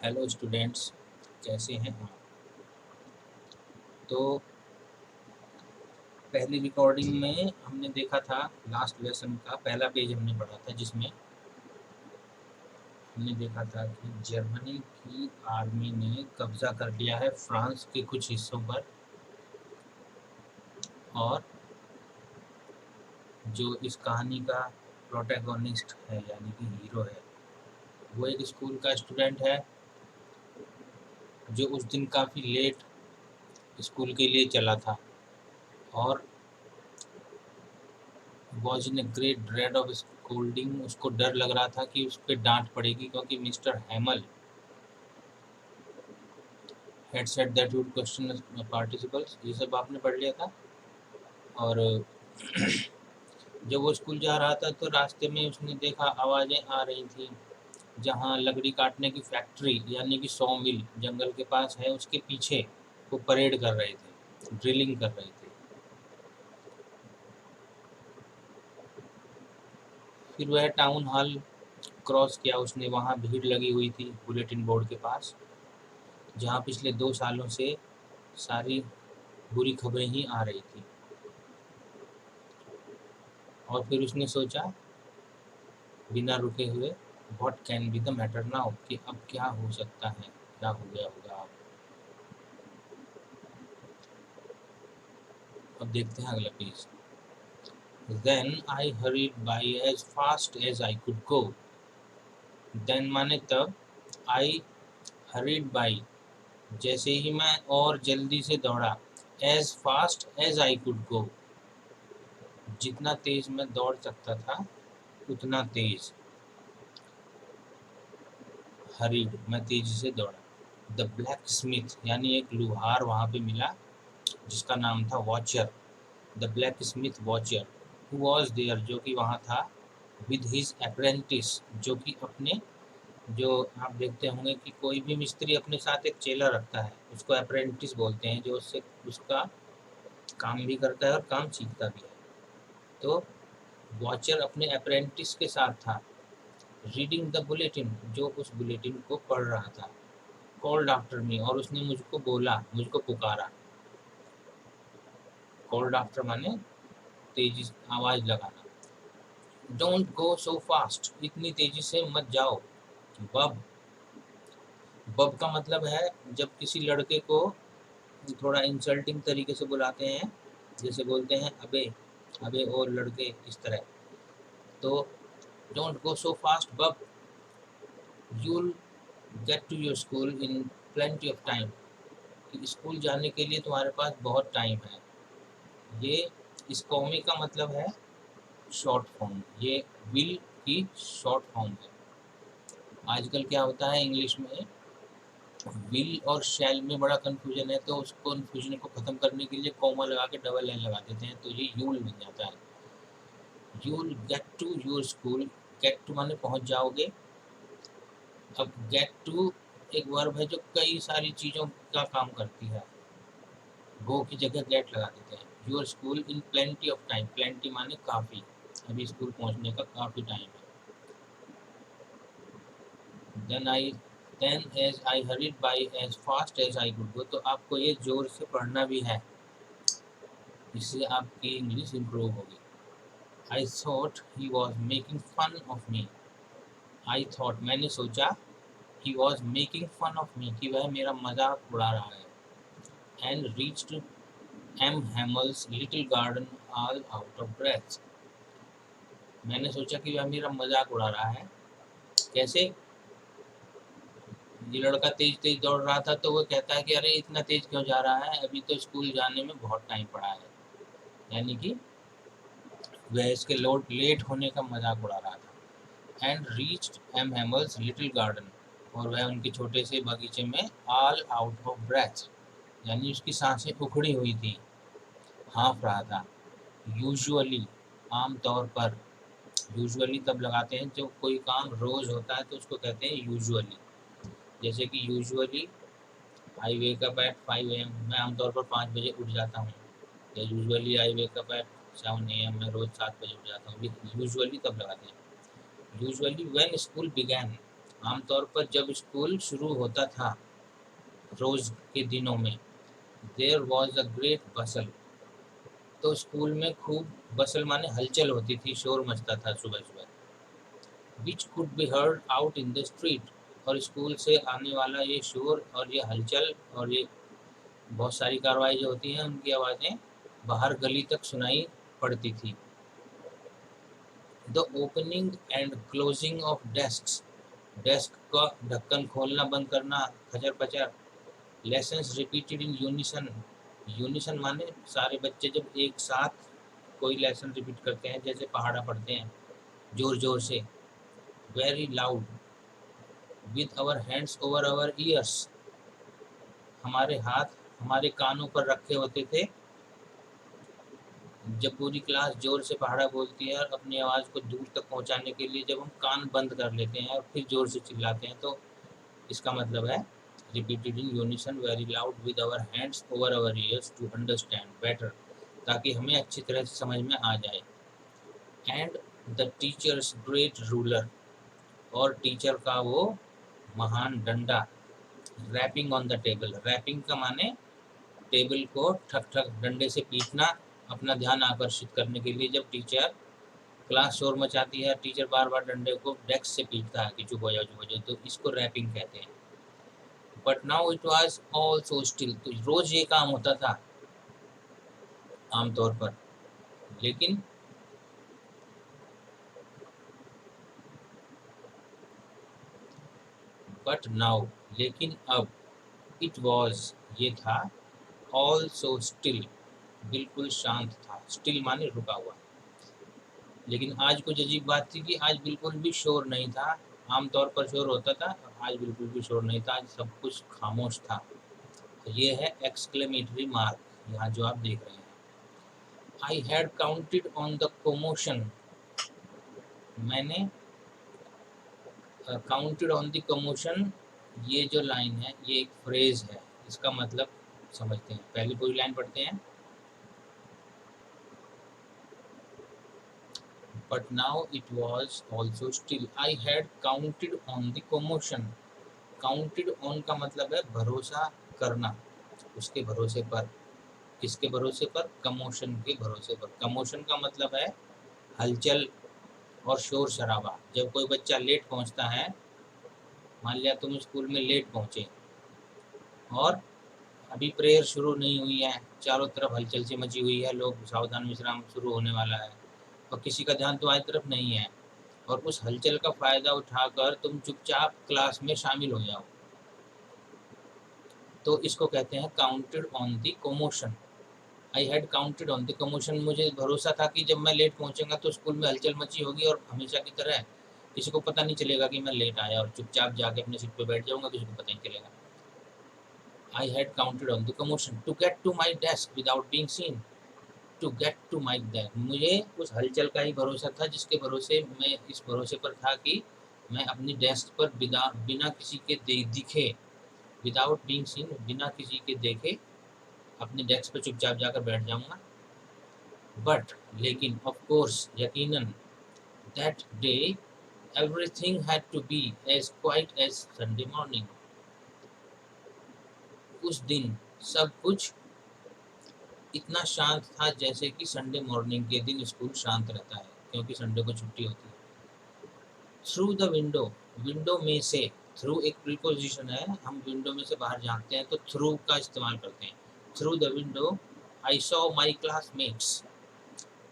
Hello students, कैसे हैं आप? तो पहली रिकॉर्डिंग में हमने देखा था, लास्ट लेसन का पहला पेज हमने पढ़ा था, जिसमें हमने देखा था कि जर्मनी की आर्मी ने कब्जा कर लिया है फ्रांस के कुछ हिस्सों पर। और जो इस कहानी का प्रोटैगोनिस्ट है, यानी कि हीरो है, वो एक स्कूल का स्टूडेंट है जो उस दिन काफ़ी लेट स्कूल के लिए चला था और was in a great dread of scolding. उसको डर लग रहा था कि उस पर डांट पड़ेगी, क्योंकि mister हैमल had said that he would question participles। ये सब आपने पढ़ लिया था। और जब वो स्कूल जा रहा था तो रास्ते में उसने देखा आवाज़ें आ रही थी, जहाँ लकड़ी काटने की फैक्ट्री यानी कि सॉ मिल जंगल के पास है, उसके पीछे वो परेड कर रहे थे, ड्रिलिंग कर रहे थे। फिर वह टाउन हॉल क्रॉस किया उसने, वहाँ भीड़ लगी हुई थी बुलेटिन बोर्ड के पास, जहाँ पिछले 2 सालों से सारी बुरी खबरें ही आ रही थी। और फिर उसने सोचा बिना रुके हुए, what can be the matter now, कि अब क्या हो सकता है, क्या हो गया होगा। अब देखते हैं अगला page. Then I hurried by as fast as I could go. Then माने तब, आई हरीड बाई जैसे ही मैं और जल्दी से दौड़ा, as fast as I could go जितना तेज मैं दौड़ सकता था उतना तेज, हरीड मैं तेजी से दौड़ा। द ब्लैक स्मिथ यानी एक लुहार वहाँ पे मिला, जिसका नाम था Wachter, the blacksmith Wachter, who was there जो कि वहाँ था, विद हिज अप्रेंटिस जो कि अपने, जो आप देखते होंगे कि कोई भी मिस्त्री अपने साथ एक चेला रखता है, उसको अप्रेंटिस बोलते हैं, जो उससे उसका काम भी करता है और काम सीखता भी है। तो वॉचर अपने अप्रेंटिस के साथ था, रीडिंग द बुलेटिन जो उस बुलेटिन को पढ़ रहा था, कॉल्ड आफ्टर मी और उसने मुझको बोला, मुझको पुकारा। कॉल्ड आफ्टर माने तेजी आवाज़ लगाना। डोंट गो सो फास्ट इतनी तेजी से मत जाओ। बब, बब का मतलब है जब किसी लड़के को थोड़ा इंसल्टिंग तरीके से बुलाते हैं, जैसे बोलते हैं अबे, अबे और लड़के, इस तरह। तो don't go so fast bub, you'll get to your school in plenty of time, कि स्कूल जाने के लिए तुम्हारे पास बहुत टाइम है। ये इस कौमी का मतलब है शॉर्ट फॉर्म, ये विल की शॉर्ट फॉर्म है। आजकल क्या होता है इंग्लिश में, विल और शैल में बड़ा कन्फ्यूजन है, तो उस कन्फ्यूजन को ख़त्म करने के लिए कॉमा लगा के डबल एल लगा देते हैं, तो ये यूल बन जाता है। You'll get to your school, get to माने पहुंच जाओगे। अब गेट टू एक वर्ब है जो कई सारी चीज़ों का काम करती है, गो की जगह गेट लगा देते हैं। Your school in plenty of time, plenty माने काफ़ी, अभी स्कूल पहुंचने का काफ़ी टाइम है। Then as I hurried by as fast as I could go, तो आपको ये जोर से पढ़ना भी है, इससे आपकी इंग्लिश इम्प्रूव होगी। I thought he was making fun of me, I thought मैंने सोचा, he was making fun of me कि वह मेरा मजाक उड़ा रहा है। And reached M Hamel's little garden all out of breath, मैंने सोचा कि वह मेरा मजाक उड़ा रहा है। कैसे? ये लड़का तेज तेज दौड़ रहा था, तो वो कहता है कि अरे इतना तेज क्यों जा रहा है, अभी तो स्कूल जाने में बहुत टाइम पड़ा है, यानी कि वह इसके लेट होने का मजाक उड़ा रहा था। And reached M Hamel's little garden, और वह उनके छोटे से बगीचे में ऑल आउट ऑफ ब्रेथ, यानी उसकी सांसें उखड़ी हुई थी, हाँफ रहा था। यूजुअली आम तौर पर, यूजुअली तब लगाते हैं जब कोई काम रोज होता है तो उसको कहते हैं यूजुअली। जैसे कि usually I wake up at 5 AM, मैं आमतौर पर 5 बजे उठ जाता हूँ, या usually I wake up at 7 AM, मैं रोज 7 बजे उठ जाता हूँ। यूजुअली तब लगाते हैं। यूजुअली व्हेन स्कूल बिगैन, आमतौर पर जब स्कूल शुरू होता था रोज के दिनों में, देयर वॉज अ ग्रेट बसल, तो स्कूल में खूब बसल माने हलचल होती थी, शोर मचता था सुबह सुबह, which could be heard out in the street, और स्कूल से आने वाला ये शोर और ये हलचल और ये बहुत सारी कार्रवाई जो होती हैं उनकी आवाज़ें बाहर गली तक सुनाई पड़ती थी। The opening and closing of desk, desk का ढक्कन खोलना बंद करना खचर पचर, lessons repeated in unison, unison माने सारे बच्चे जब एक साथ कोई लेसन रिपीट करते हैं, जैसे पहाड़ा पढ़ते हैं जोर जोर से, very loud, with our hands over our ears, हमारे हाथ हमारे कानों पर रखे होते थे। जब पूरी क्लास जोर से पहाड़ा बोलती है और अपनी आवाज़ को दूर तक पहुंचाने के लिए जब हम कान बंद कर लेते हैं और फिर जोर से चिल्लाते हैं, तो इसका मतलब है repeated in unison very loud with our hands over our ears to understand better, ताकि हमें अच्छी तरह से समझ में आ जाए। And the teacher's great ruler, और टीचर का वो महान डंडा, rapping on the table, rapping का माने टेबल को ठक ठक डंडे से पीटना, अपना ध्यान आकर्षित करने के लिए। जब टीचर क्लास शोर मचाती है, टीचर बार बार डंडे को डेस्क से पीटता है कि चुप हो जाओ चुप हो जाओ, तो इसको रैपिंग कहते हैं। But now it was all so still, तो रोज ये काम होता था आमतौर पर, लेकिन बट नाउ, लेकिन अब, इट वॉज ये था, ऑल सो स्टिल, बिल्कुल शांत था, स्टिल माने रुका हुआ। लेकिन आज कुछ अजीब बात थी कि आज बिल्कुल भी शोर नहीं था, आमतौर पर शोर होता था, आज बिल्कुल भी शोर नहीं था, आज सब कुछ खामोश था। तो ये है एक्सक्लेमेटरी मार्क, यहाँ जो आप देख रहे हैं। आई had counted on the commotion, मैंने काउंटेड ऑन द कमोशन, ये जो लाइन है ये एक फ्रेज है, इसका मतलब समझते हैं। पहले पूरी लाइन पढ़ते हैं। But now it was also still. I had counted on the commotion. Counted on का मतलब है भरोसा करना, उसके भरोसे पर। किसके भरोसे पर? कमोशन के भरोसे पर। कमोशन का मतलब है हलचल और शोर शराबा। जब कोई बच्चा लेट पहुंचता है, मान लिया तुम स्कूल में लेट पहुंचे और अभी प्रेयर शुरू नहीं हुई है, चारों तरफ हलचल सी मची हुई है, लोग सावधान विश्राम शुरू होने वाला है और किसी का ध्यान तुम्हारी तरफ नहीं है, और उस हलचल का फ़ायदा उठाकर तुम चुपचाप क्लास में शामिल हो जाओ, तो इसको कहते हैं counted on the commotion. I had counted on the commotion, मुझे भरोसा था कि जब मैं लेट पहुंचूंगा तो स्कूल में हलचल मची होगी और हमेशा की तरह किसी को पता नहीं चलेगा कि मैं लेट आया, और चुपचाप जाके अपने सीट पे बैठ जाऊंगा, किसी को पता नहीं चलेगा। I had counted on the commotion to get to my desk without being seen, to get to my desk, मुझे उस हलचल का ही भरोसा था, जिसके भरोसे मैं इस भरोसे पर था कि मैं अपनी डेस्क पर बिना किसी के दिखे, विदाउट बीइंग सीन, बिना किसी के देखे अपनी डेस्क पर चुपचाप जाकर बैठ जाऊंगा। बट लेकिन ऑफ कोर्स यकीनन, that day everything had to be as quiet as Sunday morning, उस दिन सब कुछ इतना शांत था जैसे कि संडे मॉर्निंग के दिन स्कूल शांत रहता है, क्योंकि संडे को छुट्टी होती है। थ्रू द विंडो, विंडो में से, थ्रू एक प्रीपोजिशन है, हम विंडो में से बाहर झांकते हैं तो थ्रू का इस्तेमाल करते हैं। Through the window I saw my classmates,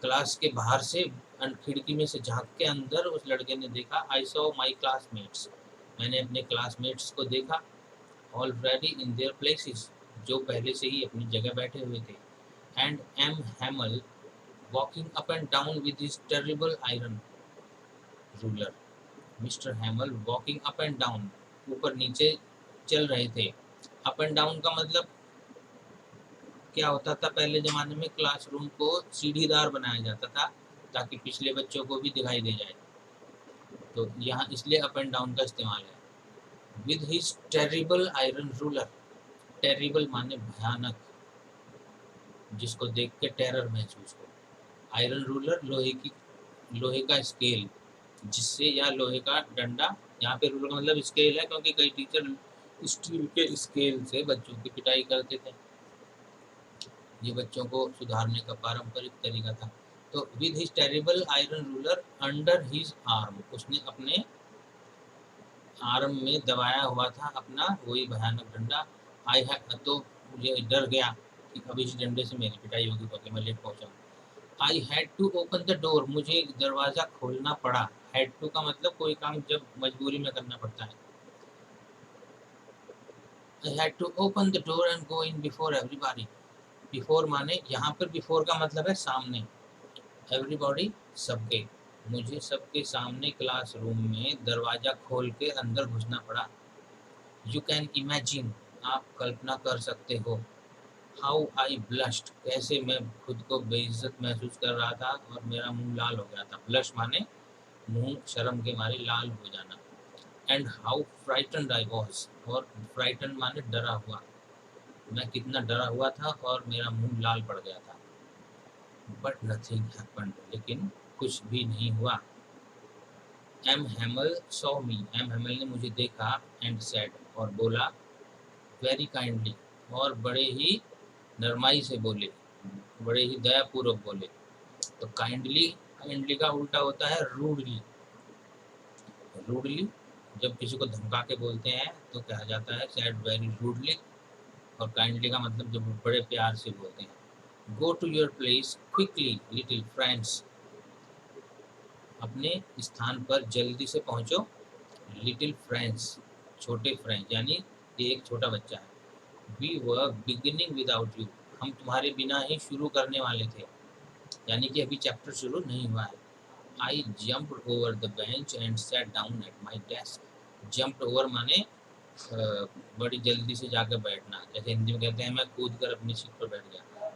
class के बाहर से खिड़की में से झांक के अंदर उस लड़के ने देखा, आई सॉ माई क्लासमेट्स, मैंने अपने क्लासमेट्स को देखा, ऑलरेडी इन देयर प्लेसेस, जो पहले से ही अपनी जगह बैठे हुए थे। And M Hamel walking up and down with his terrible iron ruler, Mister Hamel walking up and down, ऊपर नीचे चल रहे थे। अप एंड डाउन का मतलब क्या होता था? पहले ज़माने में क्लासरूम को सीढ़ीदार बनाया जाता था ताकि पिछले बच्चों को भी दिखाई दे जाए, तो यहाँ इसलिए अप एंड डाउन का इस्तेमाल है। With his terrible iron ruler, terrible माने भयानक, जिसको देख के टेरर महसूस हो। आयरन रूलर लोहे का स्केल, जिससे, या लोहे का डंडा यहाँ पे रूलर का मतलब स्केल है, क्योंकि कई टीचर स्टील के स्केल से बच्चों की पिटाई करते थे। ये बच्चों को सुधारने का पारंपरिक तरीका था। तो with his terrible iron ruler under his arm, उसने अपने आर्म में दबाया हुआ था अपना वही भयानक डंडा। आई है तो मुझे डर गया कि अब इस डंडे से मेरी पिटाई होगी, क्योंकि मैं लेट पहुंचा। I had to open the door, मुझे दरवाज़ा खोलना पड़ा। हैड टू का मतलब कोई काम जब मजबूरी में करना पड़ता है। I had to open the door and go in before everybody. Before माने यहाँ पर बिफोर का मतलब है सामने, एवरीबॉडी सबके, मुझे सबके सामने क्लासरूम में दरवाज़ा खोल के अंदर घुसना पड़ा। यू कैन इमेजिन, आप कल्पना कर सकते हो। हाउ आई ब्लश्ड, कैसे मैं खुद को बेइज्जत महसूस कर रहा था और मेरा मुंह लाल हो गया था। ब्लश माने मुंह शर्म के मारे लाल हो जाना। And how frightened I was, और फ्राइटन माने डरा हुआ, मैं कितना डरा हुआ था और मेरा मुंह लाल पड़ गया था। बट नथिंग हैपेंड, लेकिन कुछ भी नहीं हुआ। M Hamel saw me, M Hamel ने मुझे देखा, एंड सेड, और बोला, वेरी काइंडली, और बड़े ही नरमाई से बोले, बड़े ही दयापूर्वक बोले। तो काइंडली, काइंडली का उल्टा होता है रूडली। रूडली जब किसी को धमका के बोलते हैं तो कहा जाता है सैड वेरी रूडली, और काइंडली का मतलब जब बड़े प्यार से बोलते हैं। Go to your place quickly little friends, अपने स्थान पर जल्दी से पहुंचो। लिटिल फ्रेंड्स, छोटे फ्रेंड्स, यानी ये एक छोटा बच्चा है। We were beginning without you, हम तुम्हारे बिना ही शुरू करने वाले थे, यानी कि अभी चैप्टर शुरू नहीं हुआ है। आई jumped over the bench and sat down at my desk. Jumped over माने बड़ी जल्दी से जाकर बैठना, जैसे हिंदी में कहते हैं मैं कूद कर अपनी सीट पर बैठ गया।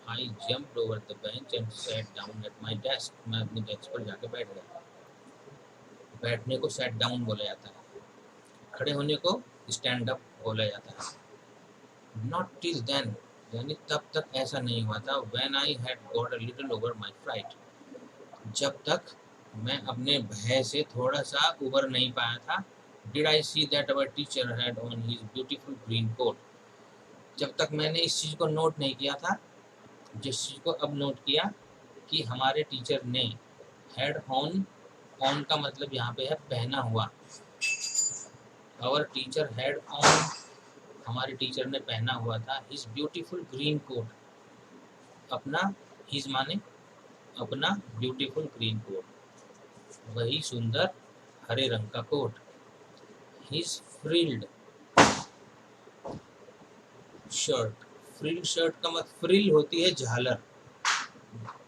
आई jumped over the bench and sat down at my desk, मैं अपनी डेस्क पर जाकर बैठ गया। बैठने को सैट डाउन बोला जाता है, खड़े होने को स्टैंड अप बोला जाता है। नॉट टिल देन, यानी तब तक ऐसा नहीं हुआ था। When I had got a little over my fright, जब तक मैं अपने भय से थोड़ा सा उबर नहीं पाया था। Did I see that our teacher had on his beautiful green coat, जब तक मैंने इस चीज़ को नोट नहीं किया था, जिस चीज़ को अब नोट किया कि हमारे टीचर ने, हैड ऑन, ऑन का मतलब यहाँ पे है पहना हुआ। आवर टीचर हैड ऑन, हमारे टीचर ने पहना हुआ था हिज ब्यूटीफुल ग्रीन कोट, अपना, हिज माने अपना, ब्यूटीफुल ग्रीन कोट, वही सुंदर हरे रंग का coat. His frilled shirt, frill shirt का मतलब, फ्रिल होती है झालर।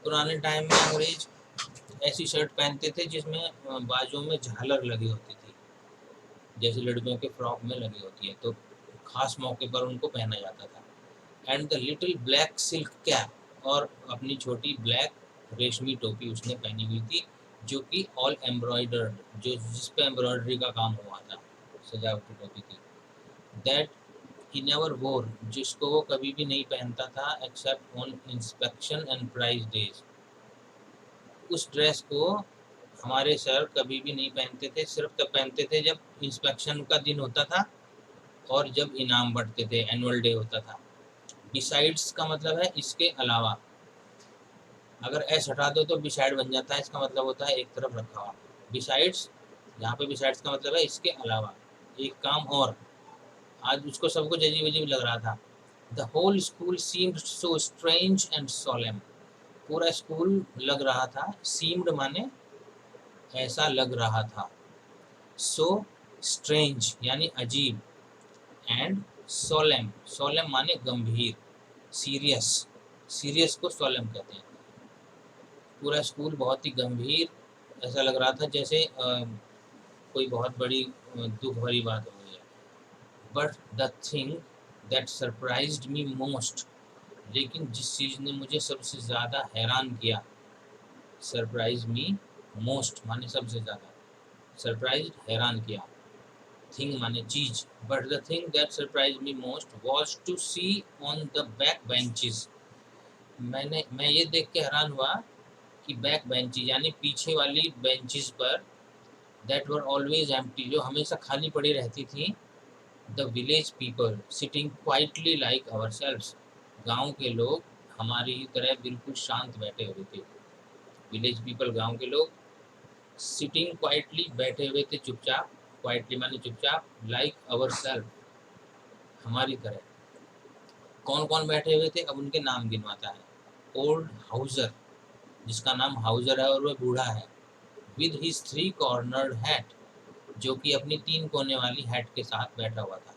पुराने टाइम में अंग्रेज ऐसी शर्ट पहनते थे जिसमें बाजू में झालर लगी होती थी, जैसे लड़कियों के फ्रॉक में लगी होती है, तो खास मौके पर उनको पहना जाता था। And the little black silk cap, और अपनी छोटी ब्लैक रेशमी टोपी उसने पहनी हुई थी, जो कि ऑल एम्ब्रॉयडर्ड, जो जिस पे एम्ब्रॉयडरी का काम हुआ था, सजावटी टोपी थी। दैट ही नेवर वोर, जिसको वो कभी भी नहीं पहनता था except on inspection and prize days. उस ड्रेस को हमारे सर कभी भी नहीं पहनते थे, सिर्फ तब पहनते थे जब इंस्पेक्शन का दिन होता था और जब इनाम बढ़ते थे, एनुअल डे होता था। बिसाइड्स का मतलब है इसके अलावा, अगर एस हटा दो तो बिसाइड बन जाता है, इसका मतलब होता है एक तरफ रखा हुआ। बिसाइड्स, यहाँ पे बिसाइड्स का मतलब है इसके अलावा, एक काम और। आज उसको सब कुछ अजीब अजीब लग रहा था। The whole school seemed so strange and solemn, पूरा स्कूल लग रहा था, सीम्ड माने ऐसा लग रहा था, सो स्ट्रेंज यानी अजीब, एंड सोलेम, सोलेम माने गंभीर, सीरियस, सीरियस को सोलेम कहते हैं। पूरा स्कूल बहुत ही गंभीर ऐसा लग रहा था, जैसे कोई बहुत बड़ी दुख भरी बात हो गई है। But the thing that surprised me most, लेकिन जिस चीज़ ने मुझे सबसे ज़्यादा हैरान किया, सरप्राइज मी मोस्ट माने सबसे ज़्यादा, सरप्राइज हैरान किया, थिंग माने चीज। But the thing that surprise me most was to see on the back benches, मैं ये देख के हैरान हुआ कि बैक बेंचेस यानी पीछे वाली बेंचेस पर दैट वर ऑलवेज एम्प्टी, जो हमेशा खाली पड़ी रहती थी। The village people sitting quietly like ourselves, गाँव के लोग हमारी ही तरह बिल्कुल शांत बैठे हुए थे। विलेज पीपल, गाँव के लोग, सिटिंग क्वाइटली, बैठे हुए थे चुपचाप, क्वाइटली माने चुपचाप, लाइक आवर सेल्फ, हमारी तरह। कौन कौन बैठे हुए थे, अब उनके नाम गिनवाता है। ओल्ड हाउजर, जिसका नाम हाउजर है और वह बूढ़ा है। विद हिज 3 कॉर्नर्ड हैट, जो कि अपनी 3 कोने वाली हैट के साथ बैठा हुआ था।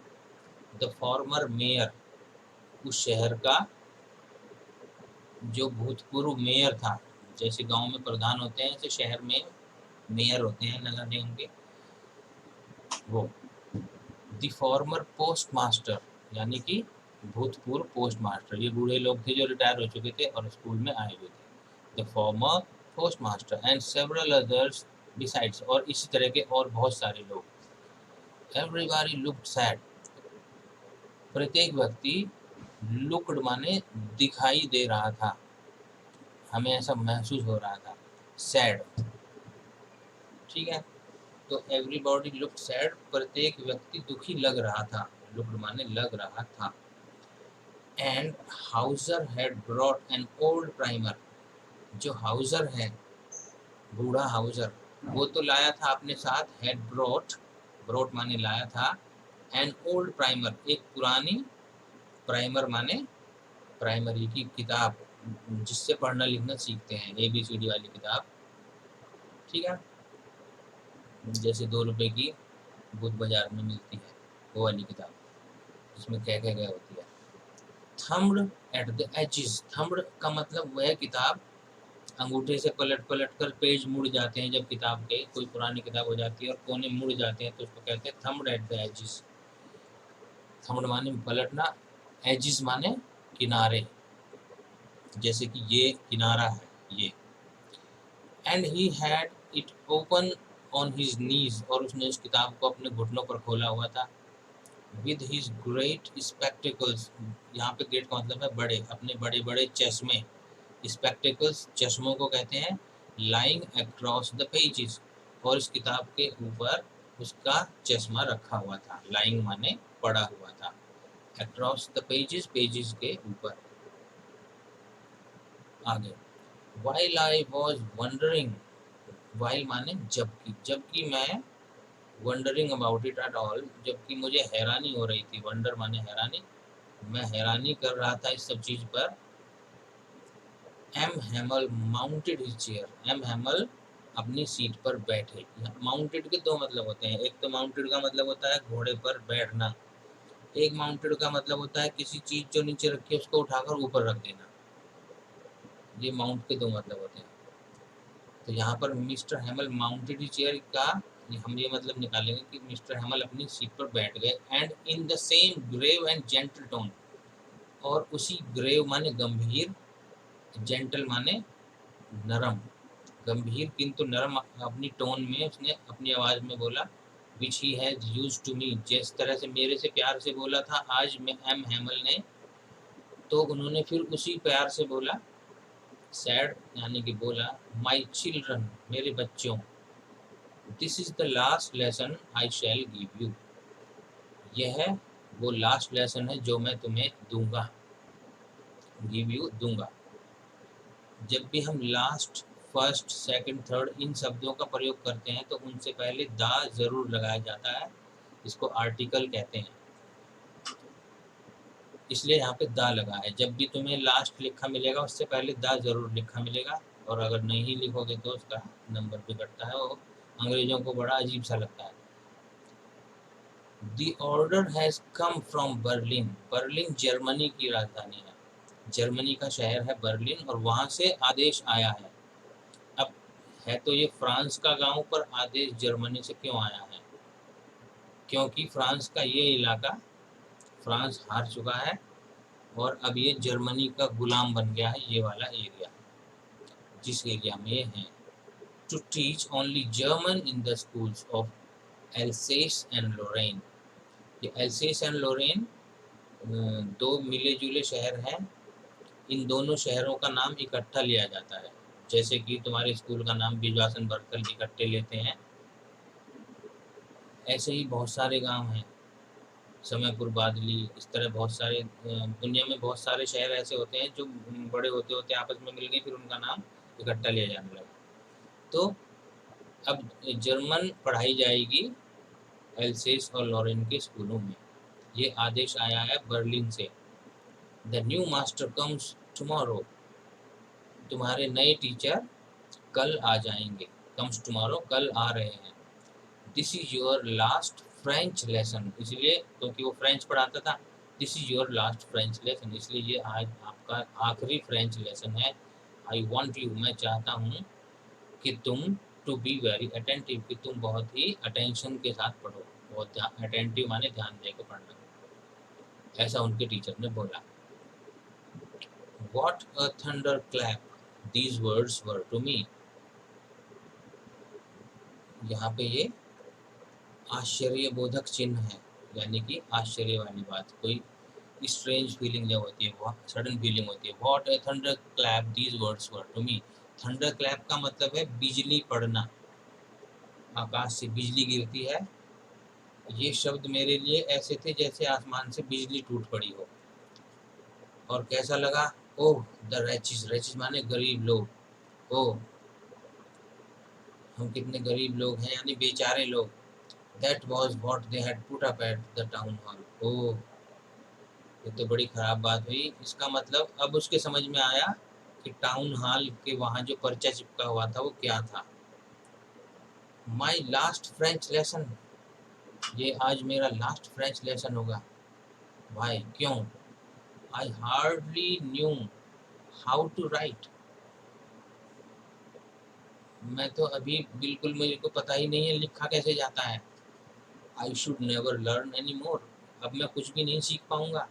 द फॉर्मर मेयर, उस शहर का जो भूतपूर्व मेयर था, जैसे गांव में प्रधान होते हैं ऐसे शहर में मेयर होते हैं नगर निगम के, वो। द फॉर्मर पोस्ट मास्टर, यानी कि भूतपूर्व पोस्ट मास्टर, ये बूढ़े लोग थे जो रिटायर हो चुके थे और स्कूल में आए हुए थे। The former post master and several others besides, और इसी तरह के और बहुत सारे लोग। एवरीबॉडी लुक्ड सैड, प्रत्येक व्यक्ति, लुक्ड माने दिखाई दे रहा था, हमें ऐसा महसूस हो रहा था, सैड, ठीक है। तो एवरीबॉडी लुक्ड सैड, प्रत्येक व्यक्ति दुखी लग रहा था, लुक्ड माने लग रहा था। And Houser had brought an old primer, जो हाउजर है, बूढ़ा हाउजर, वो तो लाया था अपने साथ, हैड ब्रॉट, ब्रॉट माने लाया था, एन ओल्ड प्राइमर, एक पुरानी, प्राइमर माने प्राइमरी की किताब, जिससे पढ़ना लिखना सीखते हैं, ABCD वाली किताब, ठीक है, जैसे 2 रुपए की बुक बाजार में मिलती है, वो वाली किताब, जिसमें कह होती है। थम्ब्ड एट द एजेस, थम्ब्ड का मतलब वह किताब, अंगूठे से पलट पलट कर पेज मुड़ जाते हैं, जब किताब के कोई पुरानी किताब हो जाती है और कोने मुड़ जाते हैं तो उसको कहते हैं थम्ब्ड एट द एजेस। थम्ब्ड माने पलटना, एजेस माने किनारे, जैसे कि ये किनारा है ये। And he had it open on his knees, और उसने उस किताब को अपने घुटनों पर खोला हुआ था। विद हिज ग्रेट स्पेक्टिकल्स, यहाँ पे ग्रेट का मतलब है बड़े, अपने बड़े बड़े चश्मे, स्पेक्टिकल्स चश्मों को कहते हैं, लाइंग अक्रॉस द पेजेस, और इस किताब के ऊपर उसका चश्मा रखा हुआ था, लाइंग माने पड़ा हुआ था, अक्रॉस द पेजेस, पेजेस के ऊपर। आगे, while I was wondering, while माने जबकि, जबकि मैं, wondering about it at all, जबकि मुझे हैरानी हो रही थी, wonder माने हैरानी, मैं हैरानी कर रहा था इस सब चीज पर। M Hamel mounted his chair, M Hamel अपनी सीट पर बैठे। माउंटेड के 2 मतलब होते हैं, एक तो माउंटेड का मतलब होता है घोड़े पर बैठना, एक माउंटेड का मतलब होता है किसी चीज जो नीचे रखी है उसको उठाकर ऊपर रख देना, ये माउंट के 2 मतलब होते हैं। तो यहाँ पर मिस्टर हैमल माउंटेड हिज चेयर का हम ये मतलब निकालेंगे कि मिस्टर हैमल अपनी सीट पर बैठ गए, and in the same grave and gentle tone, और उसी ग्रेव माने गंभीर, जेंटल माने नरम, गंभीर किंतु नरम अपनी टोन में उसने अपनी आवाज में बोला, which he has used to me, जिस तरह से मेरे से प्यार से बोला था आज में एम हैमल ने, तो उन्होंने फिर उसी प्यार से बोला, सैड यानी कि बोला, माई चिल्ड्रन, मेरे बच्चों, this is the last lesson I shell give you, यह वो लास्ट लेसन है जो मैं तुम्हें दूंगा, गिव यू दूंगा। जब भी हम last, first, second, third in शब्दों का प्रयोग करते हैं तो उनसे पहले दा जरूर लगाया जाता है, इसको आर्टिकल कहते हैं, इसलिए यहाँ पे दा लगा है। जब भी तुम्हें लास्ट लिखा मिलेगा उससे पहले दा जरूर लिखा मिलेगा, और अगर नहीं लिखोगे तो उसका नंबर भी कटता है, वो अंग्रेजों को बड़ा अजीब सा लगता है। The order has come from Berlin, Berlin Germany की राजधानी है, जर्मनी का शहर है बर्लिन, और वहाँ से आदेश आया है। अब है तो ये फ्रांस का गांव, पर आदेश जर्मनी से क्यों आया है, क्योंकि फ्रांस का ये इलाका, फ्रांस हार चुका है और अब ये जर्मनी का गुलाम बन गया है, ये वाला एरिया, जिस एरिया में ये है। To teach only German in the schools of Alsace and Lorraine, ये एल्सेस एंड लोरेन 2 मिले जुले शहर हैं, इन दोनों शहरों का नाम इकट्ठा लिया जाता है, जैसे कि तुम्हारे स्कूल का नाम बिजवासन बर्कल इकट्ठे लेते हैं, ऐसे ही बहुत सारे गांव हैं, समयपुर, बादली, इस तरह बहुत सारे दुनिया में बहुत सारे शहर ऐसे होते हैं जो बड़े होते होते आपस में मिल गए, फिर उनका नाम इकट्ठा लिया जाने लगा। तो अब जर्मन पढ़ाई जाएगी एल्सेस और लॉरेन के स्कूलों में। ये आदेश आया है बर्लिन से। The new master comes tomorrow. तुम्हारे नए टीचर कल आ जाएंगे। कम्स टुमारो, कल आ रहे हैं। This is your last French lesson, इसलिए क्योंकि वो फ्रेंच पढ़ाता था। This is your last French lesson, इसलिए ये आज आपका आखिरी फ्रेंच लेसन है। आई वॉन्ट यू, मैं चाहता हूँ कि तुम टू बी वेरी अटेंटिव, कि तुम बहुत ही अटेंशन के साथ पढ़ो। बहुत ध्यान, अटेंटिव माने ध्यान दे के पढ़ना, ऐसा उनके टीचर ने बोला। What a thunderclap these words were to me। यहाँ पे ये आश्चर्यबोधक चिन्ह है, यानी कि आश्चर्य वाली बात, कोई स्ट्रेंज फीलिंग जब होती है, वो सडन फीलिंग होती है। What a thunderclap these words were to me। थंडरक्लैप का मतलब है बिजली पड़ना, आकाश से बिजली गिरती है। ये शब्द मेरे लिए ऐसे थे जैसे आसमान से बिजली टूट पड़ी हो। और कैसा लगा? ओह द रैचिस, रैचिस माने गरीब लोग। ओह हम कितने गरीब लोग हैं, यानी बेचारे लोग। That was what they had put up at the town hall। ओह ये तो बड़ी खराब बात हुई। इसका मतलब अब उसके समझ में आया कि टाउन हॉल के वहाँ जो पर्चा चिपका हुआ था वो क्या था। My last French lesson, ये आज मेरा लास्ट फ्रेंच लेसन होगा। भाई क्यों? I hardly knew how to write। मैं तो अभी बिल्कुल, मुझे को पता ही नहीं है लिखा कैसे जाता है। I should never learn anymore। अब मैं कुछ भी नहीं सीख पाऊंगा।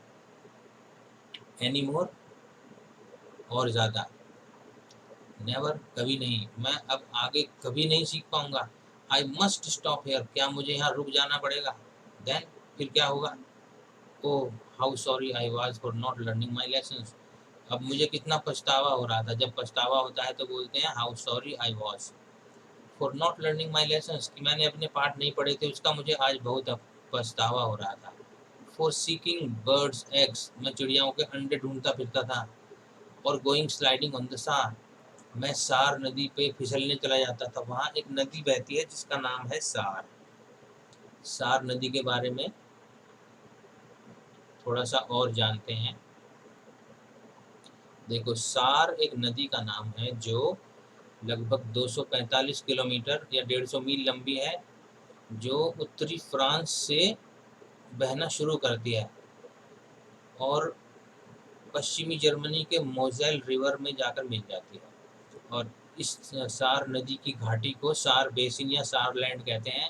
Anymore, और ज़्यादा। नेवर, कभी नहीं। मैं अब आगे कभी नहीं सीख पाऊंगा। आई मस्ट स्टॉप हेयर, क्या मुझे यहाँ रुक जाना पड़ेगा। देन, फिर क्या होगा? Oh how sorry I was for not learning my lesson. अब मुझे कितना पछतावा हो रहा था। जब पछतावा होता है तो बोलते हैं how sorry I was for not learning my lesson, कि मैंने अपने पाठ नहीं पढ़े थे, उसका मुझे आज बहुत पछतावा हो रहा था। फॉर सीकिंग बर्ड्स एग्स, मैं चिड़ियाओं के अंडे ढूंढता फिरता था। और गोइंग स्लाइडिंग ऑन द सार, मैं सार नदी पे फिसलने चला जाता था। वहाँ एक नदी बहती है जिसका नाम है सार। सार नदी के बारे में थोड़ा सा और जानते हैं। देखो, सार एक नदी का नाम है जो लगभग 245 किलोमीटर या 150 मील लंबी है, जो उत्तरी फ्रांस से बहना शुरू करती है और पश्चिमी जर्मनी के मोजेल रिवर में जाकर मिल जाती है। और इस सार नदी की घाटी को सार बेसिन या सार लैंड कहते हैं।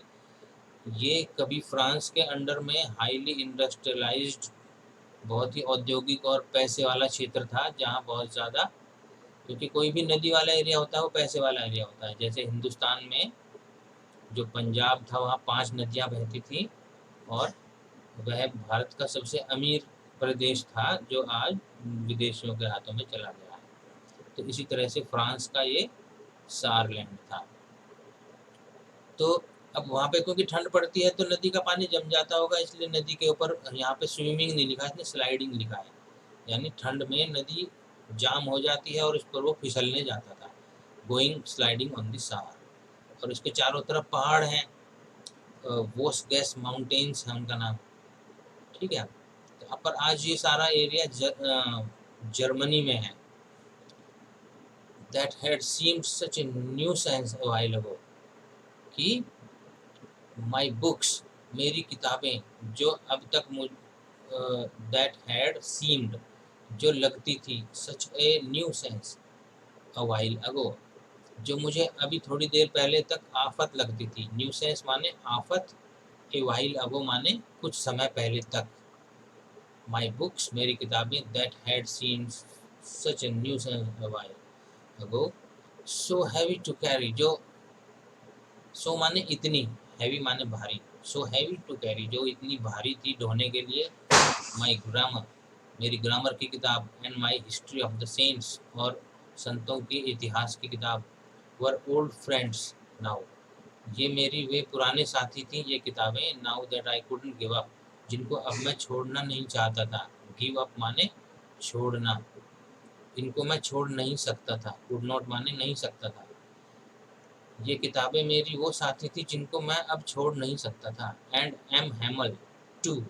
ये कभी फ्रांस के अंडर में हाईली इंडस्ट्रियलाइज्ड, बहुत ही औद्योगिक और पैसे वाला क्षेत्र था, जहाँ बहुत ज़्यादा, क्योंकि कोई भी नदी वाला एरिया होता है वो पैसे वाला एरिया होता है। जैसे हिंदुस्तान में जो पंजाब था वहाँ 5 नदियाँ बहती थी और वह भारत का सबसे अमीर प्रदेश था, जो आज विदेशियों के हाथों में चला गया है। तो इसी तरह से फ्रांस का ये सारलैंड था। तो अब वहाँ पे क्योंकि ठंड पड़ती है तो नदी का पानी जम जाता होगा, इसलिए नदी के ऊपर यहाँ पे स्विमिंग नहीं लिखा है, इसने स्लाइडिंग लिखा है। यानी ठंड में नदी जाम हो जाती है और उस पर वो फिसलने जाता था। गोइंग स्लाइडिंग ऑन द सार। और उसके चारों तरफ पहाड़ हैं, वोस गैस माउंटेन्स है उनका नाम। ठीक है, तो पर आज ये सारा एरिया जर्मनी में है। That had seemed such a nuisance a while ago, कि माई बुक्स, मेरी किताबें, जो अब तक दैट हैड सीम्ड, जो लगती थी, such a new sense a while ago, जो मुझे अभी थोड़ी देर पहले तक आफत लगती थी। न्यू सेंस माने आफत, ए व्हाइल अगो माने कुछ समय पहले तक। माई बुक्स, मेरी किताबें, that had seemed such a new sense a while ago, so heavy to carry, जो सो माने इतनी, हैवी माने भारी, सो हैवी टू कैरी, जो इतनी भारी थी ढोने के लिए। माई ग्रामर, मेरी ग्रामर की किताब, and my history of the saints, और संतों के इतिहास की किताब, वर ओल्ड फ्रेंड्स नाउ, ये मेरी वे पुराने साथी थी ये किताबें, now that I couldn't give up, जिनको अब मैं छोड़ना नहीं चाहता था। गिव अप माने छोड़ना, इनको मैं छोड़ नहीं सकता था। कुड नॉट माने नहीं सकता था। ये किताबें मेरी वो साथी थी जिनको मैं अब छोड़ नहीं सकता था। एंड एम हैमल टू,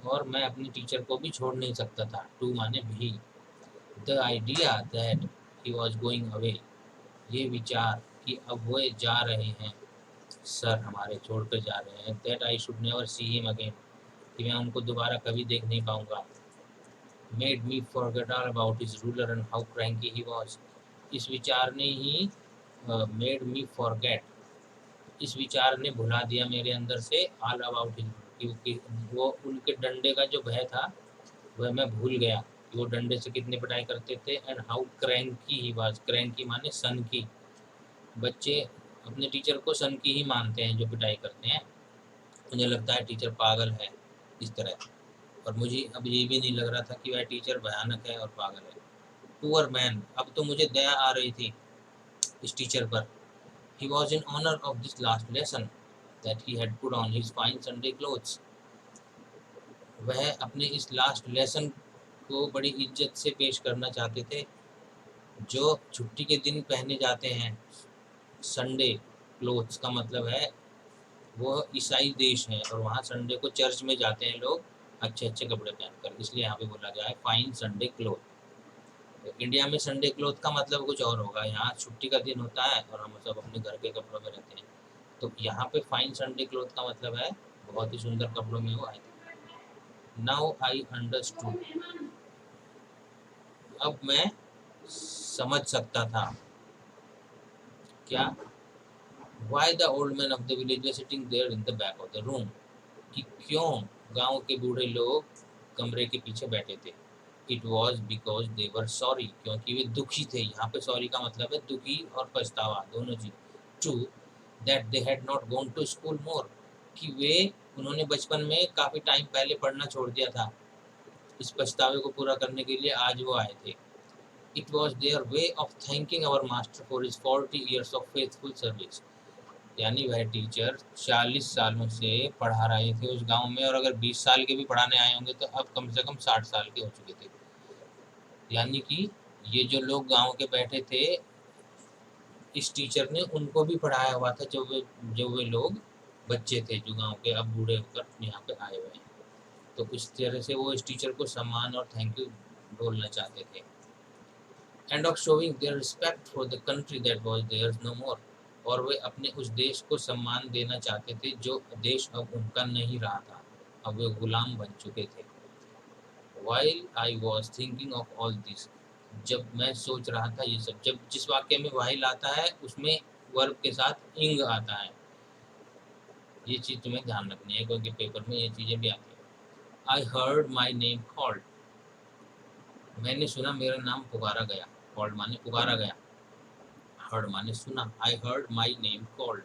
और मैं अपने टीचर को भी छोड़ नहीं सकता था। टू माने भी। The idea that he was going away, ये विचार कि अब वो जा रहे हैं, सर हमारे छोड़ कर जा रहे हैं। That I should never see him again, कि मैं उनको दोबारा कभी देख नहीं पाऊंगा। Made me forget all about his ruler and how cranky he was, इस विचार ने ही मेड मी फॉरगेट, इस विचार ने भुला दिया मेरे अंदर से ऑल अबाउट हिज, क्योंकि वो उनके डंडे का जो भय था वह मैं भूल गया कि वो डंडे से कितनी पिटाई करते थे। And how cranky he was, cranky माने सन की। बच्चे अपने टीचर को सन की ही मानते हैं जो पिटाई करते हैं, मुझे लगता है टीचर पागल है इस तरह। और मुझे अब ये भी नहीं लग रहा था कि वह टीचर भयानक है और पागल है। पुअर मैन, अब तो मुझे दया आ रही थी इस टीचर पर। He was in honour of this last lesson that he had put on his fine Sunday clothes, वह अपने इस लास्ट लेसन को बड़ी इज्जत से पेश करना चाहते थे जो छुट्टी के दिन पहने जाते हैं। संडे क्लोथ्स का मतलब है वो ईसाई देश है और वहाँ संडे को चर्च में जाते हैं लोग अच्छे अच्छे कपड़े पहनकर, इसलिए यहाँ पे बोला गया है फाइन संडे क्लोथ। तो इंडिया में संडे क्लोथ का मतलब कुछ और होगा, यहाँ छुट्टी का दिन होता है और हम सब अपने घर के कपड़ों में रहते हैं। तो यहाँ पे फाइन संडे क्लोथ का मतलब है बहुत ही सुंदर कपड़ों में वो आए थे। नाउ आई अंडरस्टूड, अब मैं समझ सकता था। क्या? Why the old man of the village were sitting there in the back of the room, कि क्यों गांव के बूढ़े लोग कमरे के पीछे बैठे थे। It was because they were sorry, क्योंकि वे दुखी थे। यहाँ पे सॉरी का मतलब है दुखी और पछतावा दोनों चीज। Too, that they had not gone to school more, कि वे उन्होंने बचपन में काफी टाइम पहले पढ़ना छोड़ दिया था। इस पछतावे को पूरा करने के लिए आज वो आए थे। It was their way of thanking our master for his 40 years of faithful service, यानी वह टीचर 40 सालों से पढ़ा रहे थे उस गांव में, और अगर 20 साल के भी पढ़ाने आए होंगे तो अब कम से कम 60 साल के हो चुके थे। यानी कि ये जो लोग गांव के बैठे थे, इस टीचर ने उनको भी पढ़ाया हुआ था जो वे लोग बच्चे थे जो गांव के अब बूढ़े होकर यहाँ पे आए हुए हैं। तो इस तरह से वो इस टीचर को सम्मान और थैंक यू बोलना चाहते थे। And of showing their respect for the country that was theirs no more, और वे अपने उस देश को सम्मान देना चाहते थे जो देश अब उनका नहीं रहा था, अब वे गुलाम बन चुके थे। While I was thinking of all this, जब मैं सोच रहा था ये सब, जब जिस वाक्य में वाइल आता है उसमें वर्ब के साथ इंग आता है, ये चीज़ तुम्हें ध्यान रखनी है क्योंकि पेपर में ये चीज़ें भी आती है। आई हर्ड माई नेम कॉल्ड, मैंने सुना मेरा नाम पुकारा गया। कॉल्ड माने पुकारा गया, हर्ड माने सुना। I heard my name called,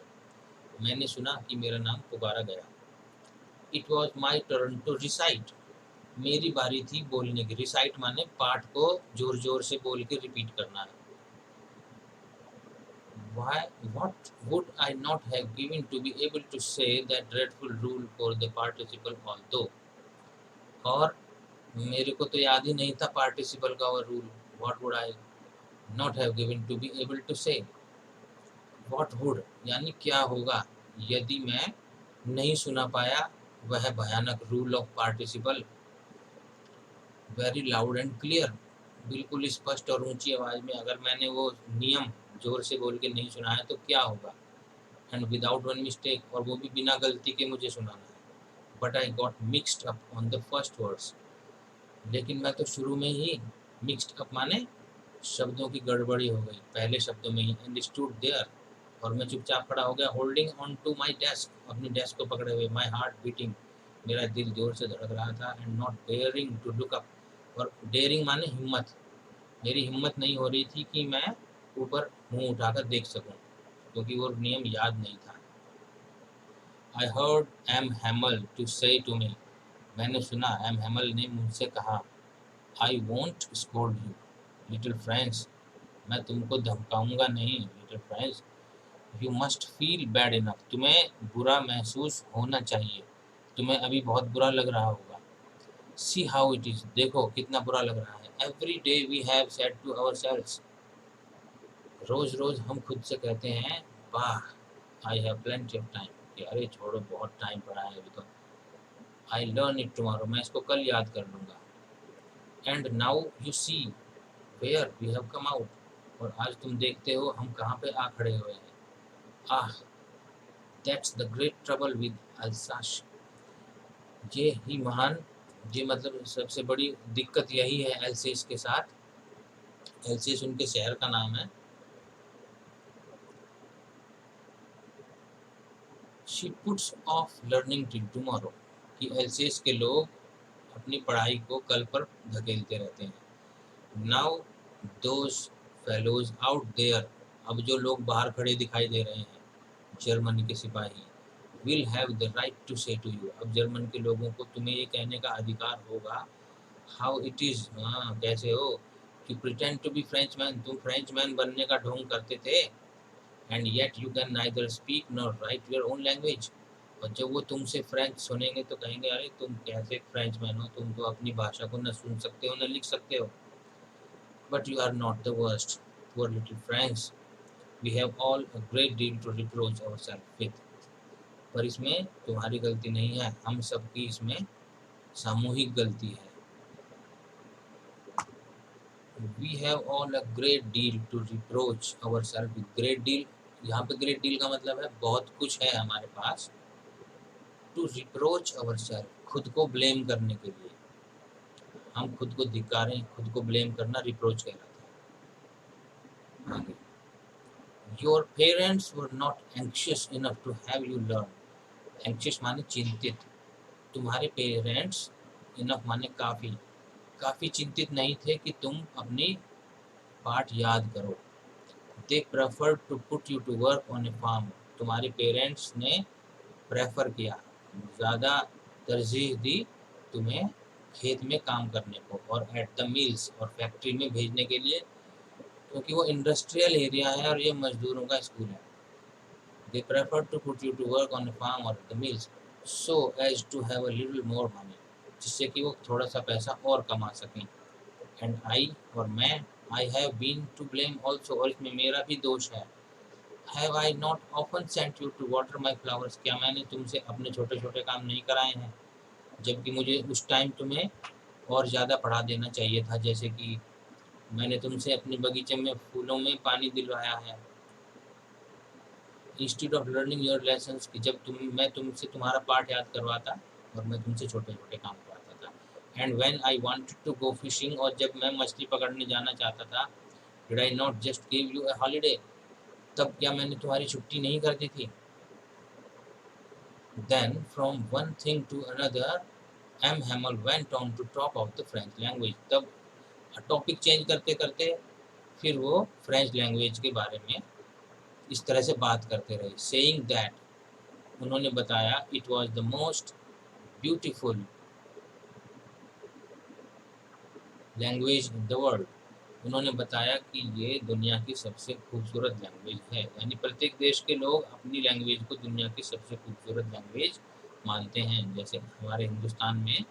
मैंने सुना कि मेरा नाम पुकारा गया। It was my turn to recite, मेरी बारी थी बोलने की। रिसाइट माने पाठ को जोर जोर से बोल के रिपीट करना है। Why, what would I not have given to be able to say that dreadful rule for the participle although, और मेरे को तो याद ही नहीं था पार्टिसिपल का वो rule. What would I not have given to be able to say, what would यानी क्या होगा, यदि मैं नहीं सुना पाया वह भयानक rule of participle. Very loud and clear, बिल्कुल स्पष्ट और ऊंची आवाज में अगर मैंने वो नियम जोर से बोल के नहीं सुना है तो क्या होगा। एंड विदाउट वन मिस्टेक, और वो भी बिना गलती के मुझे सुनाना है। But I got mixed up on the first words, लेकिन मैं तो शुरू में ही मिक्सड अप माने शब्दों की गड़बड़ी हो गई पहले शब्दों में ही। एंड स्टूड देयर, और मैं चुपचाप खड़ा हो गया। Holding on to my desk, अपनी डेस्क को पकड़े हुए। माई हार्ट बीटिंग, मेरा दिल जोर से धड़क रहा था। And not daring to look up, और डेयरिंग माने हिम्मत, मेरी हिम्मत नहीं हो रही थी कि मैं ऊपर मुंह उठाकर देख सकूं क्योंकि वो नियम याद नहीं था। I heard M Hamel to say to me, मैंने सुना एम हैमल ने मुझसे कहा। I won't scold you little friends, मैं तुमको धमकाऊंगा नहीं little friends. You must feel bad enough, तुम्हें बुरा महसूस होना चाहिए, तुम्हें अभी बहुत बुरा लग रहा होगा। सी हाउ इट इज़, देखो कितना बुरा लग रहा है। Every day we have said to ourselves, रोज़ रोज़ हम खुद से कहते हैं, वाह I have plenty of time, कि अरे छोड़ो बहुत टाइम पड़ा है अभी तो, आई लर्न इट टुमारो, मैं इसको कल याद कर लूँगा। And now you see where we have come out, और आज तुम देखते हो हम कहाँ पे आ खड़े हुए हैं। Ah, that's the great trouble with Alsace, ये ही महान, ये मतलब सबसे बड़ी दिक्कत यही है एल्सेस के साथ। एल्सेस उनके शहर का नाम है। She puts of learning till tomorrow, कि एल्सेस के लोग अपनी पढ़ाई को कल पर धकेलते रहते हैं। Now those fellows out there, अब जो लोग बाहर खड़े दिखाई दे रहे हैं, जर्मनी के सिपाही, will have the right to say to you, अब जर्मन के लोगों को तुम्हें ये कहने का अधिकार होगा, हाउ इट इज़, हाँ कैसे हो, कि pretend to be Frenchman, तुम फ्रेंच मैन बनने का ढोंग करते थे, and yet you can neither speak nor write your own language, और जब वो तुमसे फ्रेंच सुनेंगे तो कहेंगे अरे तुम कैसे फ्रेंच मैन हो, तुम तो अपनी भाषा को न सुन सकते हो न लिख सकते हो। But you are not the worst, poor little French, we have all a great deal to reproach our self with, पर इसमें तुम्हारी गलती नहीं है, हम सबकी इसमें सामूहिक गलती है। We have all a great deal to reproach our self with, great deal, यहाँ पे ग्रेट डील का मतलब है बहुत कुछ है हमारे पास, टू रिप्रोच अवर सेल्फ, खुद को ब्लेम करने के लिए, हम खुद को धिक्कारें, खुद को ब्लेम करना रिप्रोच कहलाता है। आगे, your parents were not anxious enough to have you learn, anxious माने चिंतित, तुम्हारे पेरेंट्स, इनफ माने काफ़ी, काफ़ी चिंतित नहीं थे कि तुम अपनी पाठ याद करो। They prefer to put you to work on a farm, तुम्हारे पेरेंट्स ने प्रेफर किया, ज़्यादा तरजीह दी तुम्हें खेत में काम करने को, और एट द मिल्स, और फैक्ट्री में भेजने के लिए, क्योंकि वो इंडस्ट्रियल एरिया है और ये मजदूरों का स्कूल है। They prefer to put you to work on a farm और the mills so as to have a little more money, जिससे कि वो थोड़ा सा पैसा और कमा सकें। एंड आई, और मैं, I have been to blame also, और इसमें मेरा भी दोष है। Have I not often sent you to water my flowers, क्या मैंने तुमसे अपने छोटे छोटे काम नहीं कराए हैं, जबकि मुझे उस टाइम तुम्हें और ज़्यादा पढ़ा देना चाहिए था, जैसे कि मैंने तुमसे अपने बगीचे में फूलों में पानी दिलवाया है। Instead of learning your lessons, कि जब मैं तुमसे तुम्हारा पाठ याद करवाता और मैं तुमसे छोटे छोटे काम करवाता था। And when I wanted to go fishing, और जब मैं मछली पकड़ने जाना चाहता था, did I not just give you a holiday, तब क्या मैंने तुम्हारी छुट्टी नहीं कर दी थी। Then from one thing to another M Hamel went on to talk of the French language, तब टॉपिक चेंज करते करते फिर वो फ्रेंच लैंग्वेज के बारे में इस तरह से बात करते रहे। सेइंग दैट, उन्होंने बताया, it was the most beautiful language in the world, उन्होंने बताया कि ये दुनिया की सबसे खूबसूरत लैंग्वेज है, यानी प्रत्येक देश के लोग अपनी लैंग्वेज को दुनिया की सबसे खूबसूरत लैंग्वेज मानते हैं। जैसे हमारे हिंदुस्तान में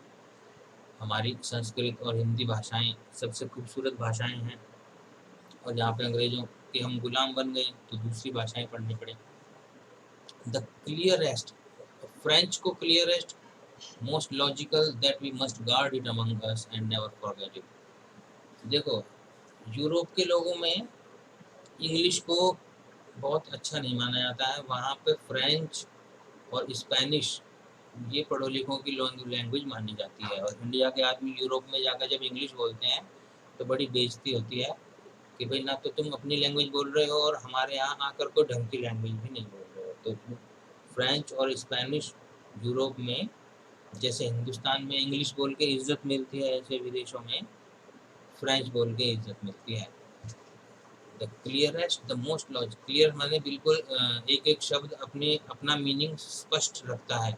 हमारी संस्कृत और हिंदी भाषाएं सबसे खूबसूरत भाषाएं हैं, और जहाँ पे अंग्रेज़ों के हम गुलाम बन गए तो दूसरी भाषाएं पढ़नी पड़ी। द क्लियरेस्ट, फ्रेंच को clearest, most logical, that we must guard it among us and never forget it. देखो, यूरोप के लोगों में इंग्लिश को बहुत अच्छा नहीं माना जाता है, वहाँ पे फ्रेंच और स्पेनिश ये पढ़ो लिखों की लैंग्वेज मानी जाती है, और इंडिया के आदमी यूरोप में जाकर जब इंग्लिश बोलते हैं तो बड़ी बेइज्जती होती है कि भाई ना तो तुम अपनी लैंग्वेज बोल रहे हो और हमारे यहाँ आकर कोई ढंग की लैंग्वेज भी नहीं बोल रहे हो। तो फ्रेंच और स्पेनिश यूरोप में, जैसे हिंदुस्तान में इंग्लिश बोल के इज्जत मिलती है, ऐसे विदेशों में फ्रेंच बोल के इज्जत मिलती है। The clearest, the most logic, clear माने बिल्कुल एक एक शब्द अपना मीनिंग स्पष्ट रखता है,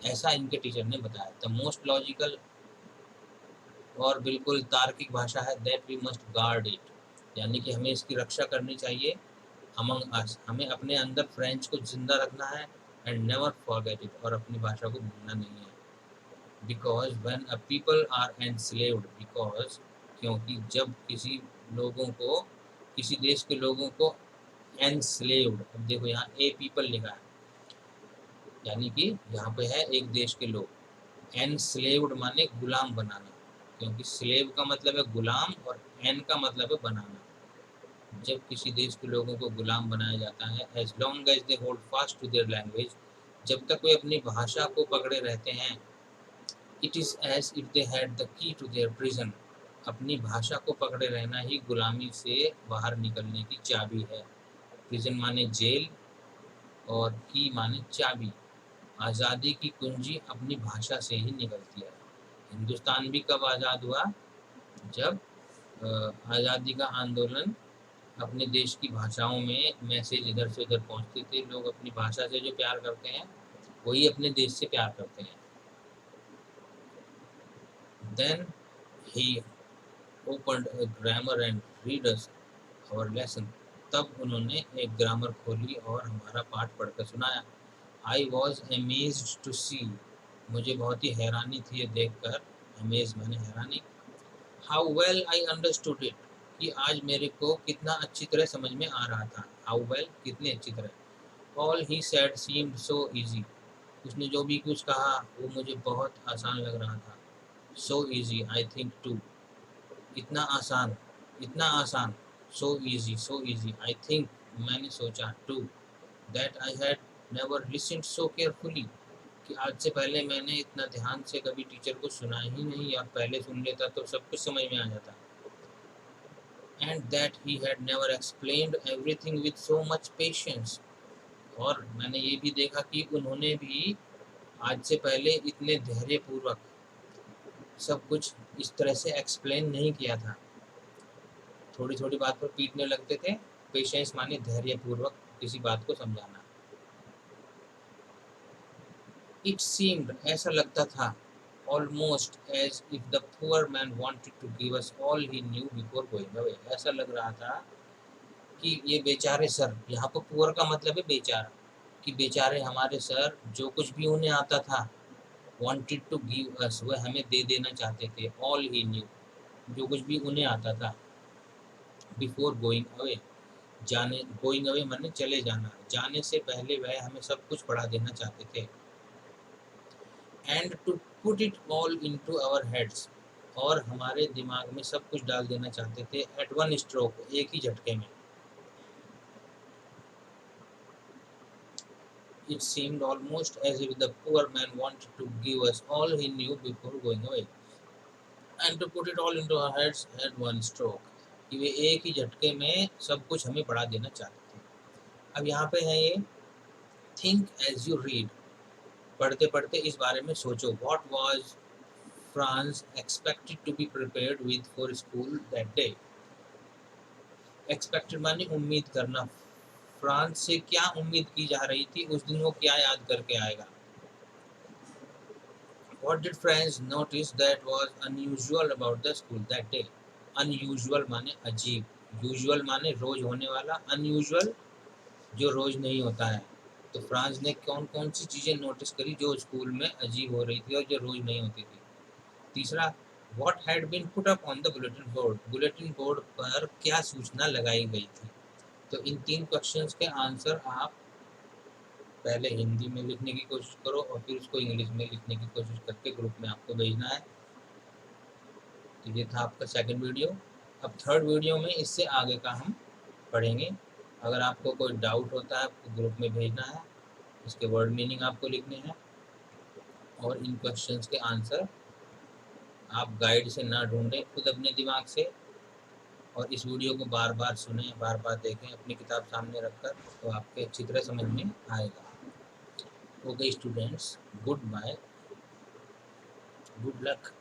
ऐसा इनके टीचर ने बताया। द मोस्ट लॉजिकल, और बिल्कुल तार्किक भाषा है, that we must guard it, यानी कि हमें इसकी रक्षा करनी चाहिए अमंग अस, हमें अपने अंदर फ्रेंच को जिंदा रखना है, एंड नेवर फॉरगेट इट, और अपनी भाषा को भूलना नहीं है। Because when a people are enslaved, because क्योंकि जब किसी देश के लोगों को एनस्लेव्ड, अब देखो यहाँ ए पीपल लिखा है, यानी कि यहाँ पे है एक देश के लोग, एनस्लेव्ड माने गुलाम बनाना, क्योंकि स्लेव का मतलब है गुलाम और एन का मतलब है बनाना। जब किसी देश के लोगों को गुलाम बनाया जाता है, as long as they hold fast to their language, जब तक वे अपनी भाषा को पकड़े रहते हैं, it is as if they had the key to their prison, अपनी भाषा को पकड़े रहना ही गुलामी से बाहर निकलने की चाबी है। प्रिजन माने जेल और की माने चाबी। आज़ादी की कुंजी अपनी भाषा से ही निकलती है। हिंदुस्तान भी कब आज़ाद हुआ? जब आज़ादी का आंदोलन अपने देश की भाषाओं में मैसेज इधर से उधर पहुंचते थे। लोग अपनी भाषा से जो प्यार करते हैं वही अपने देश से प्यार करते हैं। Then he opened a grammar and read us our lesson, तब उन्होंने एक ग्रामर खोली और हमारा पाठ पढ़कर सुनाया। आई वॉज अमेज्ड टू सी, मुझे बहुत ही हैरानी थी ये देखकर, अमेज माने हैरानी, how well I understood it, कि आज मेरे को कितना अच्छी तरह समझ में आ रहा था। हाउ वेल कितनी अच्छी तरह। All he said seemed so easy, उसने जो भी कुछ कहा वो मुझे बहुत आसान लग रहा था। So easy I think too, इतना आसान, इतना आसान। सो इजी आई थिंक, मैंने सोचा, too that I had never listened so carefully, कि आज से पहले मैंने इतना ध्यान से कभी टीचर को सुना ही नहीं, और पहले सुन लेता तो सब कुछ समझ में आ जाता। And that he had never explained everything with so much patience, और मैंने ये भी देखा कि उन्होंने भी आज से पहले इतने धैर्यपूर्वक सब कुछ इस तरह से एक्सप्लेन नहीं किया था। थोड़ी थोड़ी बात पर पीटने लगते थे। पेशेंस माने धैर्यपूर्वक किसी बात को समझाना। इट सीम्ड, ऐसा लगता था, almost as if the poor man wanted to give us all he knew before going away, ऐसा लग रहा था कि ये बेचारे सर, यहाँ पर पुअर का मतलब है बेचारा, कि बेचारे हमारे सर जो कुछ भी उन्हें आता था, वांटेड टू गिव अस, वह हमें दे देना चाहते थे, ऑल ही न्यू, जो कुछ भी उन्हें आता था, बिफोर गोइंग अवे, जाने, गोइंग अवे माने चले जाना, जाने से पहले वह हमें सब कुछ पढ़ा देना चाहते थे। And to put it all into our heads, और हमारे दिमाग में सब कुछ डाल देना चाहते थे, एट वन स्ट्रोक, एक ही झटके में। It seemed almost as if the poor man wanted to give us all he knew before going away, and to put it all into our heads at one stroke, कि वे एक ही झटके में सब कुछ हमें पढ़ा देना चाहते थे। अब यहाँ पे है ये, थिंक एज यू रीड, पढ़ते पढ़ते इस बारे में सोचो। What was France expected to be prepared with for school that day. Expected माने उम्मीद करना, फ्रांस से क्या उम्मीद की जा रही थी, उस दिन वो क्या याद करके आएगा। What did France notice that was unusual about the school that day? Unusual माने अजीब, usual माने रोज होने वाला, unusual जो रोज नहीं होता है। तो फ्रांस ने कौन कौन सी चीज़ें नोटिस करी जो स्कूल में अजीब हो रही थी और जो रोज नहीं होती थी। तीसरा, what had been put up on the bulletin board, bulletin board पर क्या सूचना लगाई गई थी। तो इन 3 क्वेश्चंस के आंसर आप पहले हिंदी में लिखने की कोशिश करो और फिर उसको इंग्लिश में लिखने की कोशिश करके ग्रुप में आपको भेजना है। तो ये था आपका सेकंड वीडियो। अब थर्ड वीडियो में इससे आगे का हम पढ़ेंगे। अगर आपको कोई डाउट होता है आपको ग्रुप में भेजना है, इसके वर्ड मीनिंग आपको लिखने हैं और इन क्वेश्चंस के आंसर आप गाइड से ना ढूंढें, खुद अपने दिमाग से, और इस वीडियो को बार बार सुनें, बार बार देखें अपनी किताब सामने रखकर, तो आपके अच्छी तरह समझ में आएगा। Okay students, good bye, good luck.